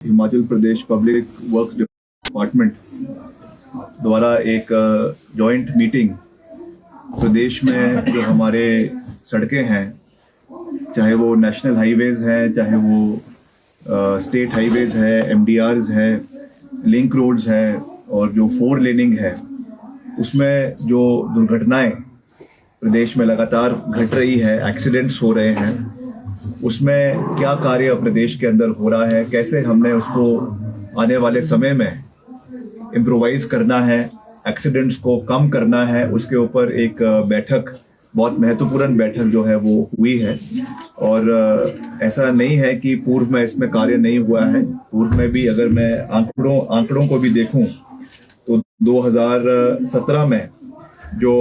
Himachal Pradesh public works department द्वारा एक joint meeting प्रदेश में जो हमारे सड़कें हैं, चाहे वो नेशनल हाईवेज हैं, चाहे वो स्टेट हाईवेज है, एमडीआरस है, लिंक रोड्स है और जो 4 लेनिंग है, उसमें जो दुर्घटनाएं प्रदेश में लगातार घट रही है, एक्सीडेंट्स हो रहे हैं, उसमें क्या कार्य प्रदेश के अंदर हो रहा है, कैसे हमने उसको आने वाले समय में इम्प्रोवाइज करना है, एक्सीडेंट्स को कम करना है, उसके ऊपर एक बैठक, बहुत महत्वपूर्ण बैठक जो है वो हुई है। और ऐसा नहीं है कि पूर्व में इसमें कार्य नहीं हुआ है। पूर्व में भी अगर मैं आंकड़ों को भी देखूं तो 2017 में जो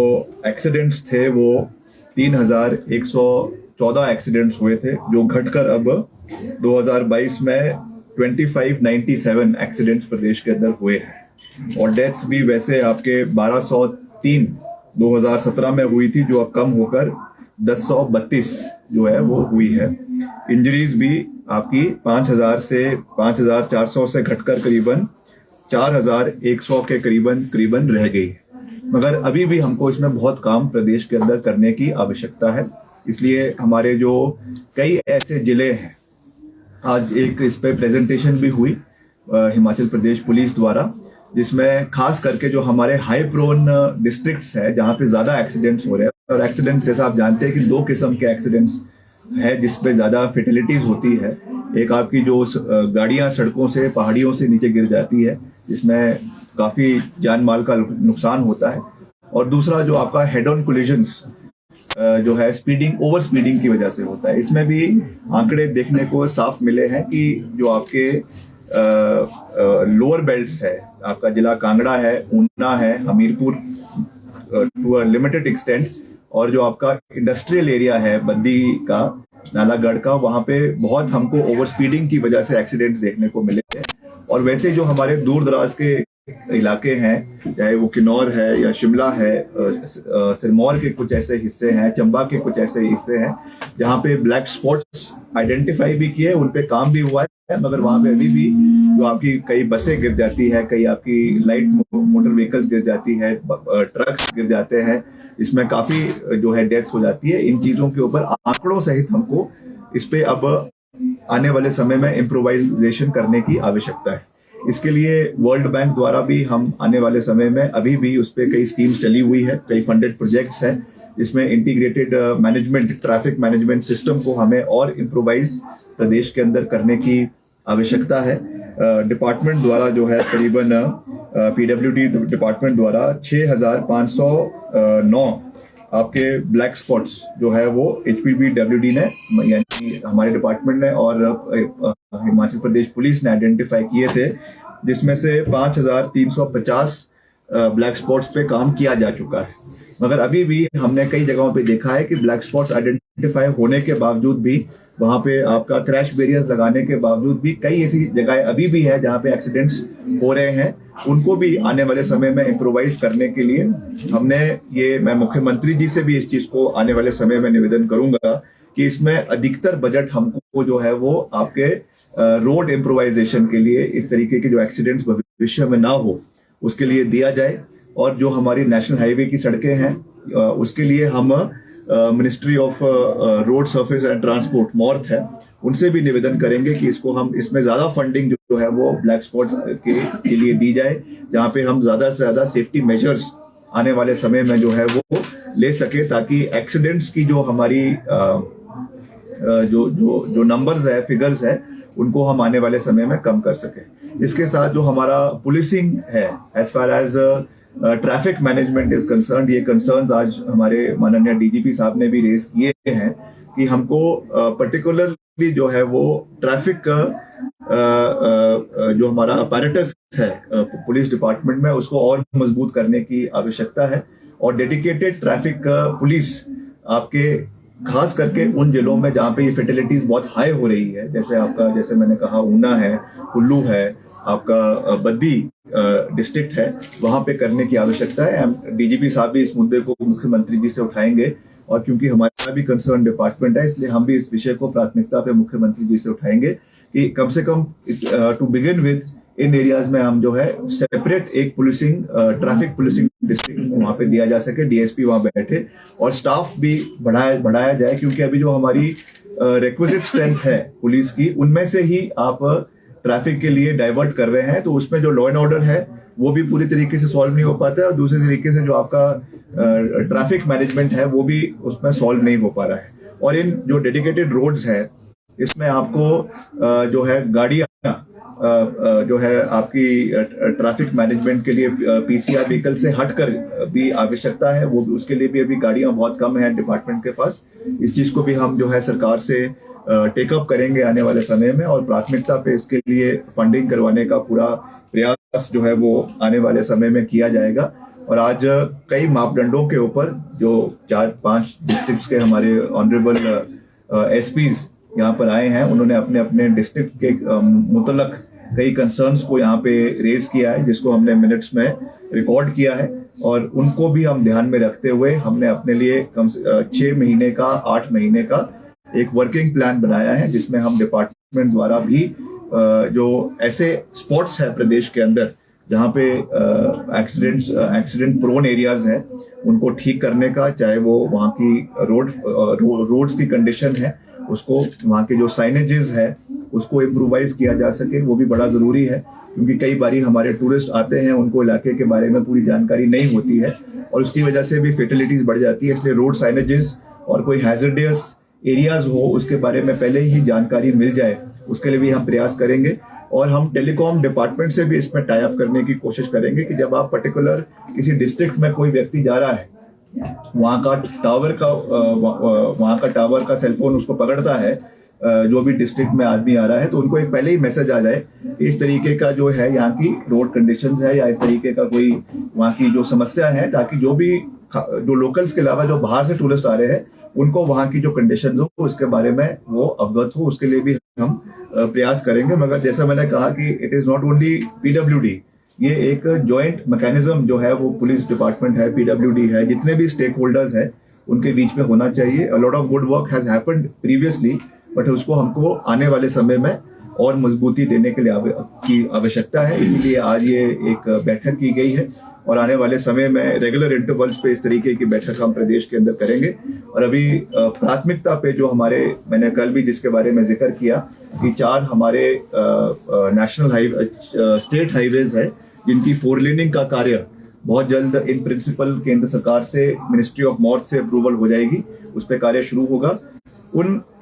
एक्सीडेंट्स थे वो 3114 एक्सीडेंट्स हुए थे, जो घटकर अब 2022 में 2597 एक्सीडेंट्स प्रदेश के अंदर हुए हैं। और डेथ्स भी वैसे आपके 1203 2017 में हुई थी, जो अब कम होकर 1032 जो है वो हुई है। इंजरीज भी आपकी 5400 से घटकर करीबन 4100 के करीबन रह गई। मगर अभी भी हमको इसमें बहुत काम प्रदेश के अंदर करने की आवश्यकता है। इसलिए हमारे जो कई ऐसे जिले हैं, आज एक इस पे प्रेजेंटेशन भी हुई हिमाचल प्रदेश पुलिस द्वारा, जिसमें खास करके जो हमारे हाई प्रोन डिस्ट्रिक्ट्स है, जहाँ पे ज्यादा एक्सीडेंट्स हो रहे हैं। और एक्सीडेंट्स जैसा आप जानते हैं कि 2 किस्म के एक्सीडेंट्स है जिसपे ज्यादा फेटिलिटीज होती है। एक आपकी जो गाड़ियां सड़कों से, पहाड़ियों से नीचे गिर जाती है, जिसमें काफी जान माल का नुकसान होता है। और दूसरा जो आपका हेड ऑन कोलिजन्स जो है ओवर स्पीडिंग की वजह से होता है। इसमें भी आंकड़े देखने को साफ मिले हैं कि जो आपके लोअर बेल्ट्स है, आपका जिला कांगड़ा है, ऊना है, Hamirpur to a limited extent, और जो आपका इंडस्ट्रियल एरिया है बद्दी का, नालागढ़ का, वहां पे बहुत हमको ओवर स्पीडिंग की वजह से एक्सीडेंट्स देखने को मिले हैं। और वैसे जो हमारे दूर दराज के इलाके हैं, चाहे वो किन्नौर है या शिमला है, सिरमौर के कुछ ऐसे हिस्से हैं, चंबा के कुछ ऐसे हिस्से हैं जहाँ पे ब्लैक स्पॉट्स आइडेंटिफाई भी किए, उन पे काम भी हुआ है। मगर वहां पे अभी भी जो आपकी कई बसें गिर जाती है, कई आपकी लाइट मोटर व्हीकल्स गिर जाती है, ट्रक्स गिर जाते हैं, इसमें काफी जो है डेथ्स हो जाती है। इन चीजों के ऊपर आंकड़ों सहित हमको इस पे अब आने वाले समय में इम्प्रोवाइजेशन करने की आवश्यकता है। इसके लिए वर्ल्ड बैंक द्वारा भी हम आने वाले समय में अभी भी उस पर कई स्कीम्स चली हुई है, कई फंडेड प्रोजेक्ट्स है, जिसमें integrated management, traffic management system को हमें और इम्प्रोवाइज प्रदेश के अंदर करने की आवश्यकता है। डिपार्टमेंट द्वारा जो है करीबन पीडब्ल्यूडी डिपार्टमेंट द्वारा 6509 आपके ब्लैक स्पॉट्स जो है वो HPPWD ने, यानी हमारे डिपार्टमेंट ने और हिमाचल प्रदेश पुलिस ने आइडेंटिफाई किए थे, जिसमें से 5350 ब्लैक स्पॉट्स पे काम किया जा चुका है। मगर अभी भी हमने कई जगहों पे देखा है कि ब्लैक स्पॉट्स आइडेंटिफाई होने के बावजूद भी, वहां पे आपका क्रैश बैरियर लगाने के बावजूद भी, कई ऐसी जगह अभी भी है जहाँ पे एक्सीडेंट्स हो रहे हैं। उनको भी आने वाले समय में इम्प्रोवाइज करने के लिए मैं मुख्यमंत्री जी से भी इस चीज को आने वाले समय में निवेदन करूंगा कि इसमें अधिकतर बजट हमको जो है वो आपके रोड इम्प्रोवाइजेशन के लिए, इस तरीके के जो एक्सीडेंट्स भविष्य में ना हो उसके लिए दिया जाए। और जो हमारी नेशनल हाईवे की सड़कें हैं उसके लिए हम ministry of road surface and transport मॉर्थ है, उनसे भी निवेदन करेंगे कि इसमें ज्यादा फंडिंग जो है वो ब्लैक स्पॉट्स के लिए दी जाए, जहाँ पे हम ज्यादा से ज्यादा सेफ्टी मेजर्स आने वाले समय में जो है वो ले सके, ताकि एक्सीडेंट्स की जो हमारी जो नंबर्स है, फिगर्स है, उनको हम आने वाले समय में कम कर सके। इसके साथ जो हमारा पुलिसिंग है, as far as traffic management is concern, ये कंसर्न्स आज हमारे माननीय डीजीपी साहब ने भी रेज किए हैं कि हमको पर्टिकुलरली जो है वो ट्रैफिक जो हमारा अपैरेटस है पुलिस डिपार्टमेंट में, उसको और मजबूत करने की आवश्यकता है। और डेडिकेटेड ट्रैफिक पुलिस आपके खास करके उन जिलों में जहाँ पे ये फेटिलिटीज बहुत हाई हो रही है, जैसे मैंने कहा ऊना है, कुल्लू है, आपका बद्दी डिस्ट्रिक्ट है, वहां पे करने की आवश्यकता है। डीजीपी साहब भी इस मुद्दे को मुख्यमंत्री जी से उठाएंगे, और क्योंकि हमारा भी कंसर्न डिपार्टमेंट है, इसलिए हम भी इस विषय को प्राथमिकता पे मुख्यमंत्री जी से उठाएंगे कि कम से कम टू बिगिन विद इन एरियाज में हम जो है सेपरेट एक पुलिसिंग ट्रैफिक पुलिसिंग डिस्ट्रिक्ट वहां पे दिया जा सके, डीएसपी वहां बैठे और स्टाफ भी बढ़ाया जाए, क्योंकि अभी जो हमारी रिक्विजिट स्ट्रेंथ है पुलिस की, उनमें से ही आप ट्रैफिक के लिए डाइवर्ट कर रहे हैं, तो उसमें जो लॉ एंड ऑर्डर है वो भी पूरी तरीके से सॉल्व नहीं हो पाता है, और दूसरे तरीके से जो आपका ट्रैफिक मैनेजमेंट है वो भी उसमें सॉल्व नहीं हो पा रहा है। और इन जो डेडिकेटेड रोड्स है इसमें आपको जो है गाड़ियां जो है आपकी ट्रैफिक मैनेजमेंट के लिए पीसीआर व्हीकल से हटकर भी आवश्यकता है, वो उसके लिए भी अभी गाड़ियां बहुत कम है डिपार्टमेंट के पास। इस चीज को भी हम जो है सरकार से टेकअप करेंगे आने वाले समय में, और प्राथमिकता पे इसके लिए फंडिंग करवाने का पूरा प्रयास जो है वो आने वाले समय में किया जाएगा। और आज कई मापदंडों के ऊपर जो 4-5 डिस्ट्रिक्ट्स के हमारे ऑनरेबल एसपीज यहाँ पर आए हैं, उन्होंने अपने अपने डिस्ट्रिक्ट के मुतलक कई कंसर्न्स को यहाँ पे रेज किया है, जिसको हमने मिनट्स में रिकॉर्ड किया है, और उनको भी हम ध्यान में रखते हुए हमने अपने लिए कम से 6 महीने का 8 महीने का एक वर्किंग प्लान बनाया है, जिसमें हम डिपार्टमेंट द्वारा भी जो ऐसे स्पॉट्स है प्रदेश के अंदर जहाँ पे एक्सीडेंट प्रोन एरियाज है उनको ठीक करने का, चाहे वो वहाँ की रोड्स की कंडीशन है उसको, वहाँ के जो साइनेजेस है उसको इम्प्रोवाइज किया जा सके, वो भी बड़ा जरूरी है, क्योंकि कई बारी हमारे टूरिस्ट आते हैं, उनको इलाके के बारे में पूरी जानकारी नहीं होती है और उसकी वजह से भी फेटलिटीज बढ़ जाती है। इसलिए रोड साइनेजेस और कोई हैजर्डियस एरियाज हो उसके बारे में पहले ही जानकारी मिल जाए, उसके लिए भी हम प्रयास करेंगे। और हम टेलीकॉम डिपार्टमेंट से भी इसमें टाई अप करने की कोशिश करेंगे कि जब आप पर्टिकुलर किसी डिस्ट्रिक्ट में कोई व्यक्ति जा रहा है, वहाँ का टावर का सेलफोन उसको पकड़ता है, जो भी डिस्ट्रिक्ट में आदमी आ रहा है, तो उनको एक पहले ही मैसेज आ जाए इस तरीके का जो है यहाँ की रोड कंडीशंस है या इस तरीके का कोई वहाँ की जो समस्या है, ताकि जो लोकल्स के अलावा जो बाहर से टूरिस्ट आ रहे हैं उनको वहाँ की जो कंडीशन हो उसके बारे में वो अवगत हो, उसके लिए भी हम प्रयास करेंगे। मगर जैसा मैंने कहा कि it is not only PWD, ये एक जॉइंट मैकेनिज्म जो है वो पुलिस डिपार्टमेंट है, पीडब्ल्यूडी है, जितने भी स्टेक होल्डर्स है उनके बीच में होना चाहिए। A lot of good work has happened previously, but उसको हमको आने वाले समय में और मजबूती देने के लिए की आवश्यकता है। इसीलिए आज ये एक बैठक की गई है और आने वाले समय में रेगुलर इंटरवल्स पे इस तरीके की बैठक हम प्रदेश के अंदर करेंगे। और अभी प्राथमिकता पे जो हमारे, मैंने कल भी जिसके बारे में जिक्र किया कि 4 हमारे नेशनल हाईवे स्टेट हाईवेज है जिनकी 4 लेनिंग का कार्य बहुत जल्द इन प्रिंसिपल केंद्र सरकार से मिनिस्ट्री ऑफ मॉर्थ से अप्रूवल हो जाएगी, उस पर कार्य शुरू होगा।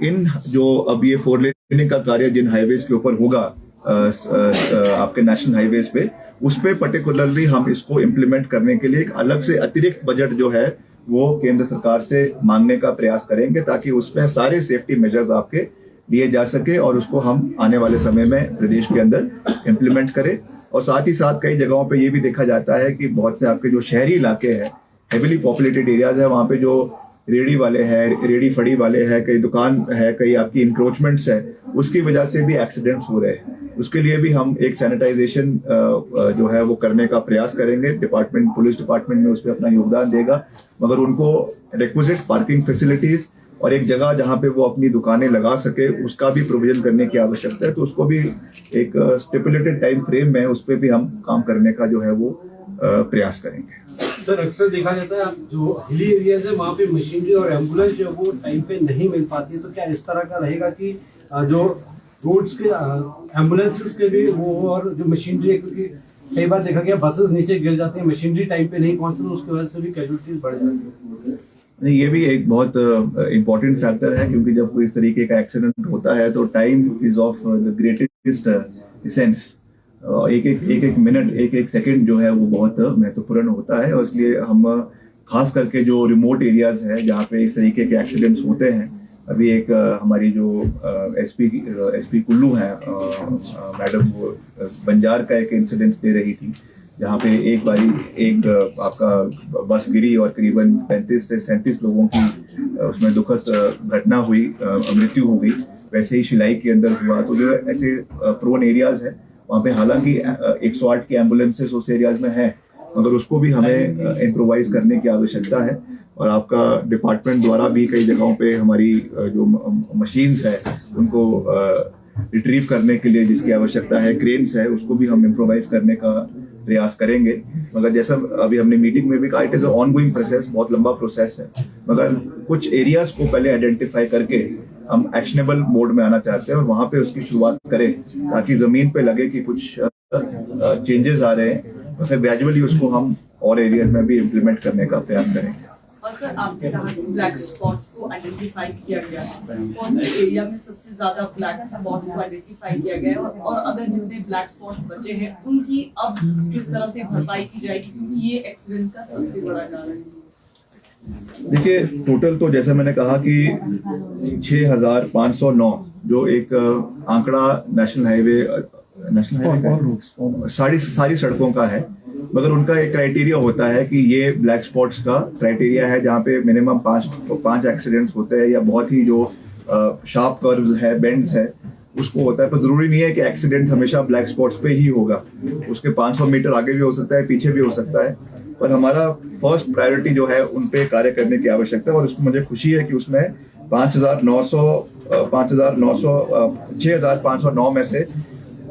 इन जो अब ये 4 लेनिंग का कार्य जिन हाईवेज के ऊपर होगा आपके नेशनल हाईवेज पे, उस पे पर्टिकुलरली हम इसको इम्प्लीमेंट करने के लिए एक अलग से अतिरिक्त बजट जो है वो केंद्र सरकार से मांगने का प्रयास करेंगे, ताकि उसमें सारे सेफ्टी मेजर्स आपके लिए जा सके और उसको हम आने वाले समय में प्रदेश के अंदर इम्प्लीमेंट करें। और साथ ही साथ कई जगहों पे ये भी देखा जाता है कि बहुत से आपके जो शहरी इलाके हैं, हेविली पॉपुलेटेड एरियाज है, वहाँ पे जो रेडी वाले हैं, रेडी फड़ी वाले हैं, कई दुकान है, कई आपकी इंक्रोचमेंट्स है, उसकी वजह से भी एक्सीडेंट्स हो रहे हैं। उसके लिए भी हम एक सैनिटाइजेशन जो है वो करने का प्रयास करेंगे। डिपार्टमेंट, पुलिस डिपार्टमेंट में उस पर अपना योगदान देगा, मगर उनको रिक्विजिट पार्किंग फैसिलिटीज और एक जगह जहाँ पे वो अपनी दुकानें लगा सके उसका भी प्रोविजन करने की आवश्यकता है। तो उसको भी एक स्टिपुलेटेड टाइम फ्रेम में उस पर भी हम काम करने का जो है वो प्रयास करेंगे। सर, अक्सर देखा जाता है जो हिली एरियाज है वहाँ पे मशीनरी और एम्बुलेंस जो वो टाइम पे नहीं मिल पाती है, तो क्या इस तरह का रहेगा कि जो रोड्स के एम्बुलेंसेस के भी वो और जो मशीनरी है, क्योंकि कई बार देखा गया बसेस नीचे गिर जाती है, मशीनरी टाइम पे नहीं पहुंचती, तो उसकी वजह से भी कैजुअलिटीज बढ़ जाती है। नहीं, ये भी एक बहुत इम्पोर्टेंट फैक्टर है, क्योंकि जब कोई इस तरीके का एक्सीडेंट होता है तो time is of the greatest essence. एक मिनट, एक सेकंड जो है वो बहुत महत्वपूर्ण होता है, और इसलिए हम खास करके जो रिमोट एरियाज है जहाँ पे इस तरीके के एक्सीडेंट्स होते हैं, अभी एक हमारी जो एसपी कुल्लू है मैडम, वो बंजार का एक इंसिडेंट दे रही थी जहाँ पे एक बारी एक आपका बस गिरी और करीबन 35 से 37 लोगों की उसमें दुखद घटना हुई, मृत्यु हो गई। वैसे ही शिलाई के अंदर हुआ। तो जो ऐसे प्रोन एरियाज है वहाँ पे हालांकि 108 की एम्बुलेंसेस उस एरियाज में है, मगर उसको भी हमें इम्प्रोवाइज करने की आवश्यकता है। और आपका डिपार्टमेंट द्वारा भी कई जगहों पे हमारी जो मशीन्स है उनको रिट्रीव करने के लिए जिसकी आवश्यकता है, क्रेन्स है, उसको भी हम इम्प्रोवाइज करने का प्रयास करेंगे। मगर जैसा अभी हमने मीटिंग में भी कहा, इट इज ऑनगोइंग प्रोसेस, बहुत लंबा प्रोसेस है, मगर कुछ एरियाज को पहले आइडेंटिफाई करके हम एक्शनेबल मोड में आना चाहते हैं और वहां पे उसकी शुरुआत करें ताकि जमीन पे लगे कि कुछ चेंजेस आ रहे हैं, और फिर ग्रेजुअली उसको हम और एरियाज में भी इम्प्लीमेंट करने का प्रयास करेंगे। और सर, आपने कहा कि ब्लैक स्पॉट्स को आइडेंटिफाई किया गया, कौन से एरिया में सबसे ज्यादा ब्लैक स्पॉट्स को आइडेंटिफाई किया गया है, और अगर जितने ब्लैक स्पॉट्स बचे हैं उनकी अब किस तरह से भरपाई की जाएगी, क्योंकि ये एक्सीडेंट का सबसे बड़ा कारण है। देखिए, टोटल तो जैसा मैंने कहा कि 6,509 जो एक आंकड़ा नेशनल हाईवे सारी सड़कों का है, मगर उनका एक क्राइटेरिया होता है कि ये ब्लैक स्पॉट्स का क्राइटेरिया है जहाँ पे मिनिमम 5 एक्सीडेंट्स होते हैं या बहुत ही जो शार्प कर्व्स है, बेंड्स है, उसको होता है। पर जरूरी नहीं है कि एक्सीडेंट हमेशा ब्लैक स्पॉट्स पे ही होगा, उसके 500 मीटर आगे भी हो सकता है, पीछे भी हो सकता है। पर हमारा फर्स्ट प्रायोरिटी जो है उन पे कार्य करने की आवश्यकता है, और उसमें मुझे खुशी है कि उसमें 6,509 में से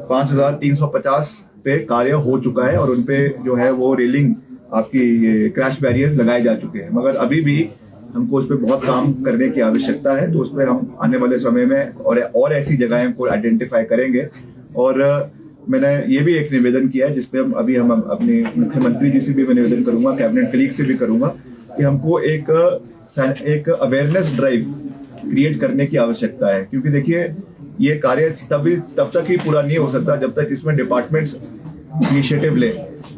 5,350 पे कार्य हो चुका है, और उनपे जो है वो रेलिंग, आपकी क्रैश बैरियर्स लगाए जा चुके हैं। मगर अभी भी हमको उस पर बहुत काम करने की आवश्यकता है, तो उस पर हम आने वाले समय में और ऐसी जगहें को आइडेंटिफाई करेंगे। और मैंने ये भी एक निवेदन किया है जिसपे हम अपने मुख्यमंत्री जी से भी मैं निवेदन करूंगा, कैबिनेट कलीग से भी करूंगा, कि हमको एक अवेयरनेस ड्राइव क्रिएट करने की आवश्यकता है। क्योंकि देखिए, ये कार्य तब तक ही पूरा नहीं हो सकता जब तक इसमें डिपार्टमेंट्स इनिशिएटिव ले।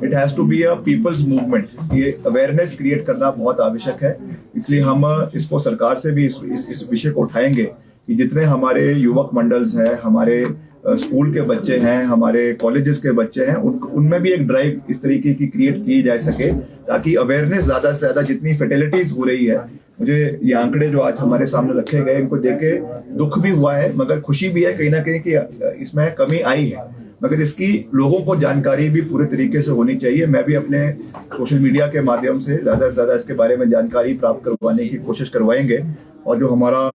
It has to be a people's movement. ये अवेयरनेस क्रिएट करना बहुत आवश्यक है, इसलिए हम इसको सरकार से भी इस विषय को उठाएंगे कि जितने हमारे युवक मंडल्स हैं, हमारे स्कूल के बच्चे हैं, हमारे कॉलेजेस के बच्चे हैं, उनमें भी एक ड्राइव इस तरीके की क्रिएट की जा सके, ताकि अवेयरनेस ज्यादा से ज्यादा, जितनी फर्टिलिटीज हो रही है, मुझे ये आंकड़े जो आज हमारे सामने रखे गए इनको देख के दुख भी हुआ है, मगर खुशी भी है कहीं ना कहीं कि इसमें कमी आई है, मगर इसकी लोगों को जानकारी भी पूरे तरीके से होनी चाहिए। मैं भी अपने सोशल मीडिया के माध्यम से ज्यादा से ज्यादा इसके बारे में जानकारी प्राप्त करवाने की कोशिश करवाएंगे, और जो हमारा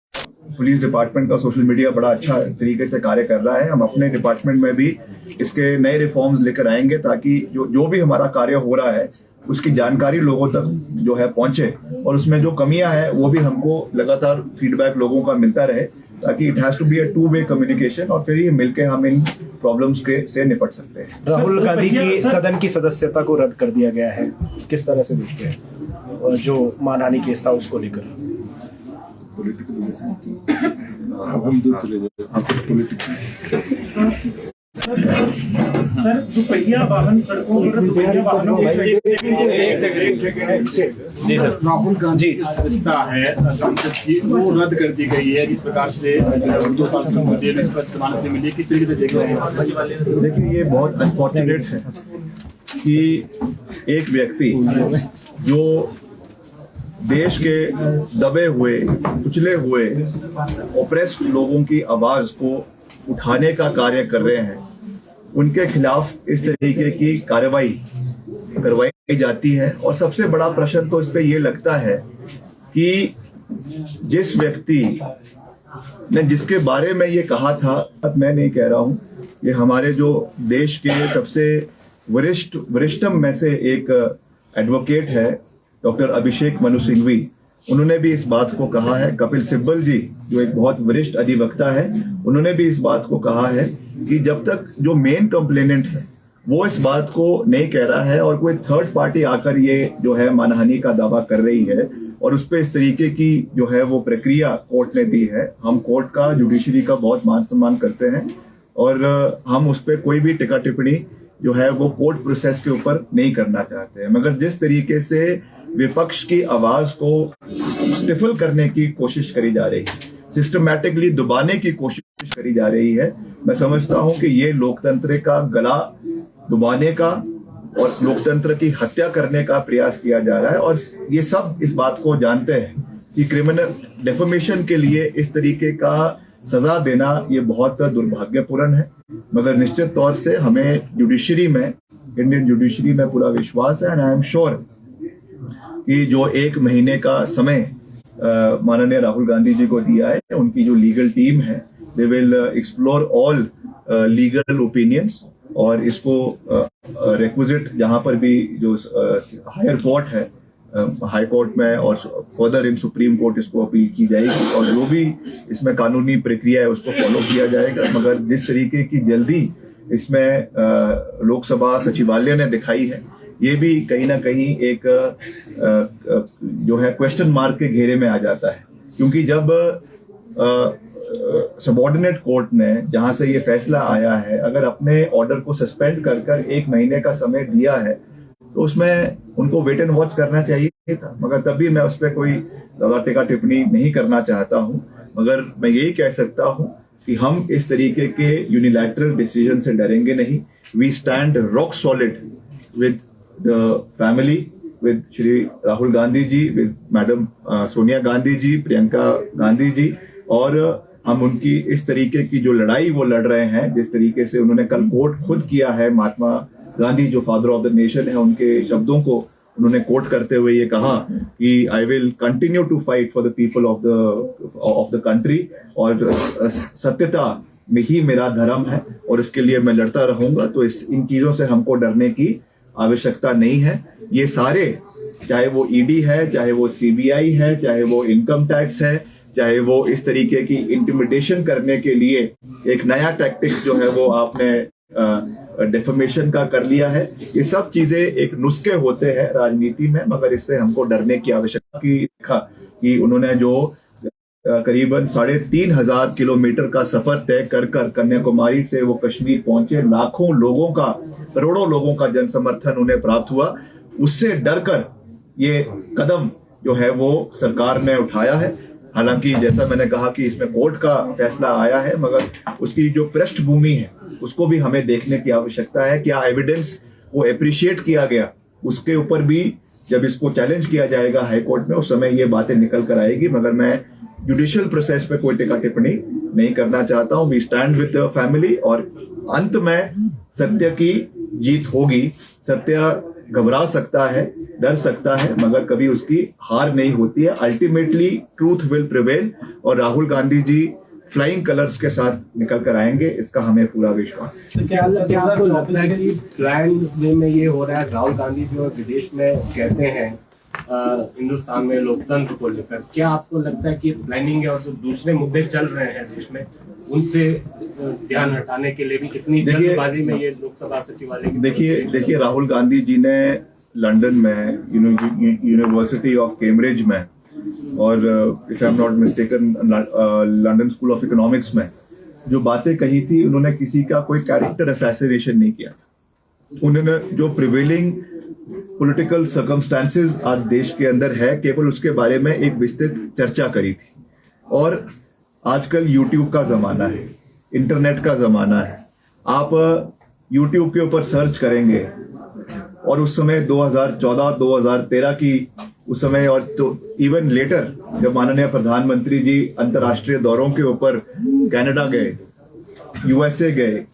पुलिस डिपार्टमेंट का सोशल मीडिया बड़ा अच्छा तरीके से कार्य कर रहा है, हम अपने डिपार्टमेंट में भी इसके नए रिफॉर्म्स लेकर आएंगे, ताकि जो भी हमारा कार्य हो रहा है उसकी जानकारी लोगों तक जो है पहुंचे, और उसमें जो कमियां हैं वो भी हमको लगातार फीडबैक लोगों का मिलता रहे, ताकि it has to be a two way communication, और फिर ये मिलके हम इन प्रॉब्लम्स से निपट सकते हैं। राहुल गांधी की सदन की सदस्यता को रद्द कर दिया गया है, किस तरह से देखते हैं, और जो मानहानि केस था उसको लेकर? सर, दुपहिया वाहन सड़कों पर दुपहिया वाहनों जी सर, राहुल गांधी की सदस्यता है संसद की, वो रद्द कर दी गई है। जिस प्रकार से 2 साल की मुझे इस पर जमानत से मिली, किस तरीके से देख रहे हैं? देखिए, ये बहुत अनफॉर्चुनेट है कि एक व्यक्ति जो देश के दबे हुए, कुचले हुए, ओप्रेस्ड लोगों की आवाज को उठाने का कार्य कर रहे हैं, उनके खिलाफ इस तरीके की कार्रवाई करवाई जाती है। और सबसे बड़ा प्रश्न तो इस पे ये लगता है कि जिस व्यक्ति ने जिसके बारे में ये कहा था, अब मैं नहीं कह रहा हूं, ये हमारे जो देश के सबसे वरिष्ठतम में से एक एडवोकेट है, डॉक्टर अभिषेक मनु सिंघवी, उन्होंने भी इस बात को कहा है। कपिल सिब्बल जी, जो एक बहुत वरिष्ठ अधिवक्ता है, उन्होंने भी इस बात को कहा है कि जब तक जो मेन कंप्लेनेंट है वो इस बात को नहीं कह रहा है और कोई थर्ड पार्टी आकर ये जो है मानहानि का दावा कर रही है और उस पर इस तरीके की जो है वो प्रक्रिया कोर्ट ने दी है, हम कोर्ट का, जुडिशरी का बहुत मान सम्मान करते हैं और हम उस पर कोई भी टिक्का टिप्पणी जो है वो कोर्ट प्रोसेस के ऊपर नहीं करना चाहते हैं। मगर जिस तरीके से विपक्ष की आवाज को स्टिफल करने की कोशिश करी जा रही है, सिस्टमैटिकली दबाने की कोशिश करी जा रही है, मैं समझता हूं कि ये लोकतंत्र का गला दबाने का और लोकतंत्र की हत्या करने का प्रयास किया जा रहा है। और ये सब इस बात को जानते हैं कि क्रिमिनल डेफेमेशन के लिए इस तरीके का सजा देना ये बहुत दुर्भाग्यपूर्ण है। मगर निश्चित तौर से हमें जुडिशरी में, इंडियन जुडिशरी में पूरा विश्वास है एंड आई एम श्योर कि जो 1 महीने का समय माननीय राहुल गांधी जी को दिया है, उनकी जो लीगल टीम है they will explore all legal opinions और इसको रिक्विजिट जहां पर भी जो हायर कोर्ट है, हाई कोर्ट में और फर्दर इन सुप्रीम कोर्ट इसको अपील की जाएगी और जो भी इसमें कानूनी प्रक्रिया है उसको फॉलो किया जाएगा। मगर जिस तरीके की जल्दी इसमें लोकसभा सचिवालय ने दिखाई है, ये भी कहीं ना कहीं एक जो है क्वेश्चन मार्क के घेरे में आ जाता है, क्योंकि जब सबऑर्डिनेट कोर्ट ने जहां से ये फैसला आया है, अगर अपने ऑर्डर को सस्पेंड कर 1 महीने का समय दिया है तो उसमें उनको वेट एंड वॉच करना चाहिए था। मगर तभी मैं उस पर कोई ज्यादा टीका टिप्पणी नहीं करना चाहता हूं। मगर मैं यही कह सकता हूं कि हम इस तरीके के यूनिलैटरल डिसीजन से डरेंगे नहीं। We stand rock solid with the family, with Shri Rahul Gandhi ji, with madam Sonia Gandhi ji, Priyanka Gandhi ji, और हम उनकी इस तरीके की जो लड़ाई वो लड़ रहे हैं, जिस तरीके से उन्होंने कल कोट खुद किया है, महात्मा गांधी जो फादर ऑफ द नेशन है, उनके शब्दों को उन्होंने कोट करते हुए ये कहा कि I will continue to fight for the people of the country, और सत्यता में ही मेरा धर्म है और इसके लिए मैं लड़ता रहूंगा। तो इन चीजों से हमको डरने की आवश्यकता नहीं है। ये सारे, चाहे वो ईडी है, चाहे वो सीबीआई है, चाहे वो इनकम टैक्स है, चाहे वो इस तरीके की इंटिमिडेशन करने के लिए एक नया टैक्टिक्स जो है वो आपने डेफमेशन का कर लिया है, ये सब चीजें एक नुस्खे होते हैं राजनीति में। मगर इससे हमको डरने की आवश्यकता कि उन्होंने जो करीबन 3,500 किलोमीटर का सफर तय कर कन्याकुमारी से वो कश्मीर पहुंचे, लाखों लोगों का, करोड़ों लोगों का जन समर्थन उन्हें प्राप्त हुआ, उससे डरकर ये कदम जो है वो सरकार ने उठाया है। हालांकि जैसा मैंने कहा कि इसमें कोर्ट का फैसला आया है, मगर उसकी जो पृष्ठभूमि है उसको भी हमें देखने की आवश्यकता है। क्या एविडेंस को अप्रिशिएट किया गया, उसके ऊपर भी जब इसको चैलेंज किया जाएगा हाई कोर्ट में, उस समय ये बातें निकल कर आएगी। मगर मैं जुडिशियल प्रोसेस पे कोई टीका टिप्पणी नहीं करना चाहता हूं। We stand with the family और अंत में सत्य की जीत होगी। सत्य घबरा सकता है, डर सकता है, मगर कभी उसकी हार नहीं होती है। अल्टीमेटली ट्रूथ विल प्रिवेल और राहुल गांधी जी फ्लाइंग कलर्स के साथ निकल कर आएंगे, इसका हमें पूरा विश्वास है। तो क्या आपको लगता है कि प्लान वे में ये हो रहा है? राहुल गांधी जो विदेश में कहते हैं हिंदुस्तान में लोकतंत्र को लेकर, क्या आपको लगता है कि प्लानिंग है और जो दूसरे मुद्दे चल रहे हैं देश में उनसे ध्यान हटाने के लिए भी इतनी जल्दबाजी में ये लोकसभा सचिवालय की? देखिए राहुल गांधी जी ने लंदन में यूनिवर्सिटी ऑफ कैम्ब्रिज में और if I am not mistaken London school of economics में जो बातें कही थी, उन्होंने किसी का कोई कैरेक्टर असैसिनेशन नहीं किया था। उन्होंने जो प्रिवेलिंग पॉलिटिकल सर्कमस्टेंसेस आज देश के अंदर है, केवल उसके बारे में एक विस्तृत चर्चा करी थी। और आजकल यूट्यूब का जमाना है, इंटरनेट का जमाना है। आप यूट्यूब के ऊपर सर्च करेंगे और उस समय 2014-2013 की उस समय, और तो इवन लेटर जब माननीय प्रधानमंत्री जी अंतर्राष्ट्रीय दौरों के ऊपर कनाडा गए, यूएसए गए,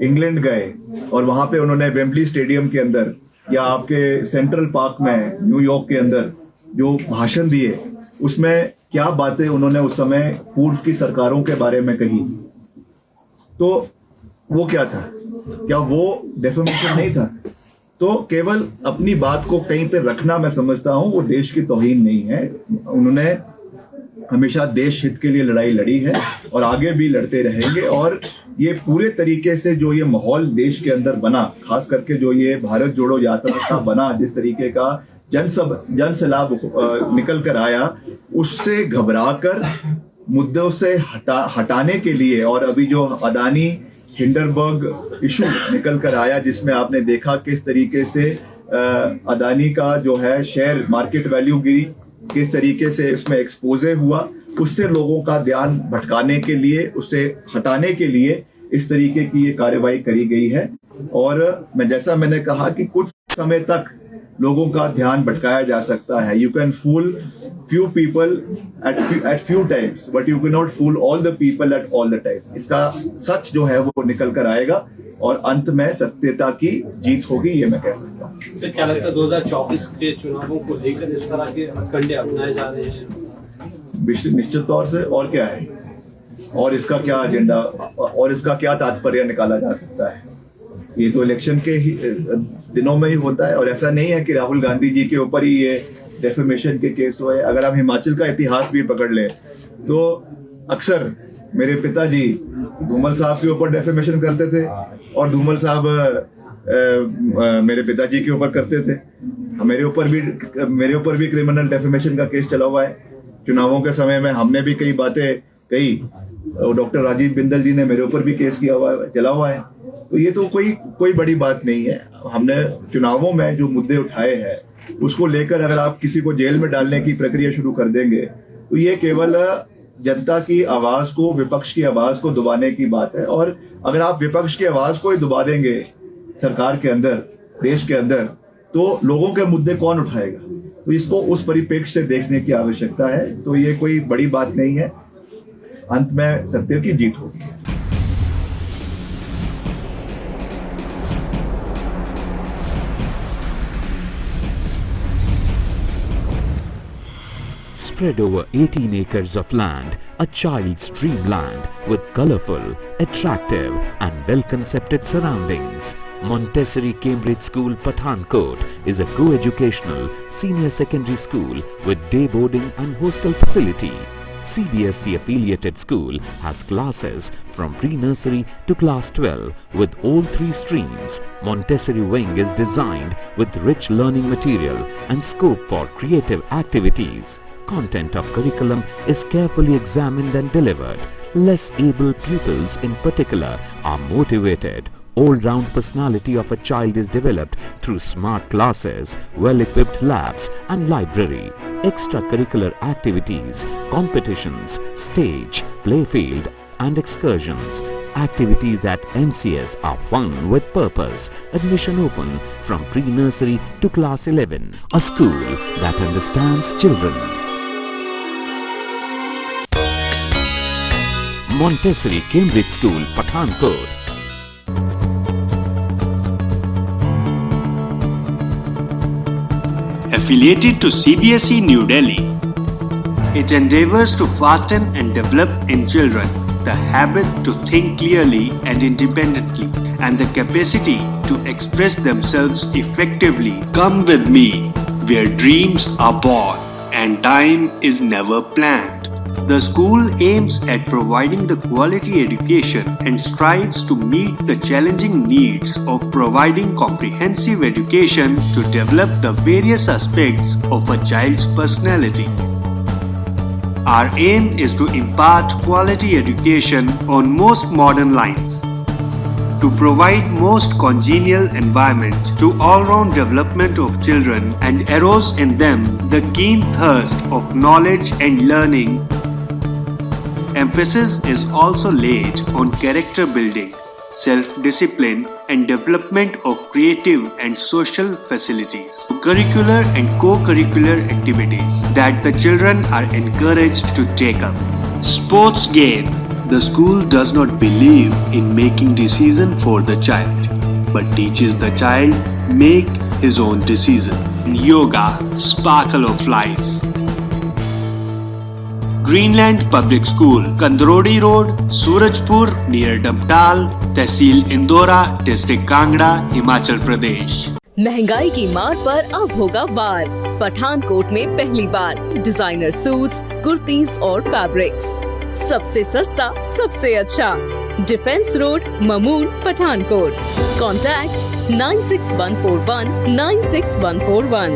इंग्लैंड गए और वहां पे उन्होंने वेम्बली स्टेडियम के अंदर या आपके सेंट्रल पार्क में न्यूयॉर्क के अंदर जो भाषण दिए, उसमें क्या बातें उन्होंने उस समय पूर्व की सरकारों के बारे में कही, तो वो क्या था? क्या वो डेफेमेशन नहीं था? तो केवल अपनी बात को कहीं पे रखना, मैं समझता हूं वो देश की तौहीन नहीं है। उन्होंने हमेशा देश हित के लिए लड़ाई लड़ी है और आगे भी लड़ते रहेंगे। और ये पूरे तरीके से जो ये माहौल देश के अंदर बना, खास करके जो ये भारत जोड़ो यात्रा का बना, जिस तरीके का जन सलाह निकल कर आया, उससे घबराकर मुद्दों से हटाने के लिए, और अभी जो अदानी हिंडनबर्ग इशू निकल कर आया, जिसमें आपने देखा किस तरीके से अदानी का जो है शेयर मार्केट वैल्यू गिरी, किस तरीके से इसमें एक्सपोजे हुआ, उससे लोगों का ध्यान भटकाने के लिए, उससे हटाने के लिए इस तरीके की ये कार्रवाई करी गई है। और जैसा मैंने कहा कि कुछ समय तक लोगों का ध्यान भटकाया जा सकता है। You can fool few people at few times, but you cannot fool all the people at all the time. इसका सच जो है वो निकल कर आएगा और अंत में सत्यता की जीत होगी, ये मैं कह सकता हूँ। सर, क्या लगता है 2024 के चुनावों को लेकर इस तरह के हथकंडे अपनाए जा रहे हैं? निश्चित तौर से। और क्या है, और इसका क्या एजेंडा और इसका क्या तात्पर्य निकाला जा सकता है। ये तो इलेक्शन के ही दिनों में ही होता है, और ऐसा नहीं है कि राहुल गांधी जी के ऊपर ही ये डेफेमेशन के केस हुए। अगर आप हिमाचल का इतिहास भी पकड़ ले तो अक्सर मेरे पिताजी धूमल साहब के ऊपर डेफेमेशन करते थे और धूमल साहब मेरे पिताजी के ऊपर करते थे। मेरे ऊपर भी क्रिमिनल डेफेमेशन का केस चला हुआ है। चुनावों के समय में हमने भी कई बातें कही, डॉक्टर राजीव बिंदल जी ने मेरे ऊपर भी केस चला हुआ है। तो ये तो कोई बड़ी बात नहीं है। हमने चुनावों में जो मुद्दे उठाए हैं उसको लेकर अगर आप किसी को जेल में डालने की प्रक्रिया शुरू कर देंगे तो ये केवल जनता की आवाज को, विपक्ष की आवाज को दबाने की बात है। और अगर आप विपक्ष की आवाज को ही दबा देंगे सरकार के अंदर, देश के अंदर, तो लोगों के मुद्दे कौन उठाएगा? तो इसको उस परिप्रेक्ष्य से देखने की आवश्यकता है। तो ये कोई बड़ी बात नहीं है, अंत में सत्य की जीत होगी। Spread over 18 acres of land, a child's dreamland with colorful, attractive and well-concepted surroundings. Montessori Cambridge School, Pathankot is a co-educational senior secondary school with day boarding and hostel facility. CBSE affiliated school has classes from pre-nursery to class 12 with all 3 streams. Montessori wing is designed with rich learning material and scope for creative activities. Content of curriculum is carefully examined and delivered. Less able pupils in particular are motivated. All-round personality of a child is developed through smart classes, well-equipped labs and library. Extracurricular activities, competitions, stage, playfield and excursions. Activities at NCS are fun with purpose. Admission open from pre-nursery to class 11. A school that understands children. Montessori Cambridge School, Pathankot. Affiliated to CBSE New Delhi, it endeavors to fasten and develop in children the habit to think clearly and independently and the capacity to express themselves effectively. Come with me where dreams are born and time is never planned. The school aims at providing the quality education and strives to meet the challenging needs of providing comprehensive education to develop the various aspects of a child's personality. Our aim is to impart quality education on most modern lines, to provide most congenial environment to all-round development of children and arouse in them the keen thirst of knowledge and learning. Emphasis is also laid on character building, self-discipline and development of creative and social facilities, curricular and co-curricular activities that the children are encouraged to take up. Sports game. The school does not believe in making decision for the child, but teaches the child make his own decision. Yoga, sparkle of life. Greenland Public School, Kandrodi Road, Surajpur near Damtal, tehsil Indora, district Kangra, Himachal Pradesh. महंगाई की मार पर अब होगा वार। पठानकोट में पहली बार designer suits, kurtis और fabrics, सबसे सस्ता, सबसे अच्छा। Defence road, Mamun, Pathankot. Contact 9614196141।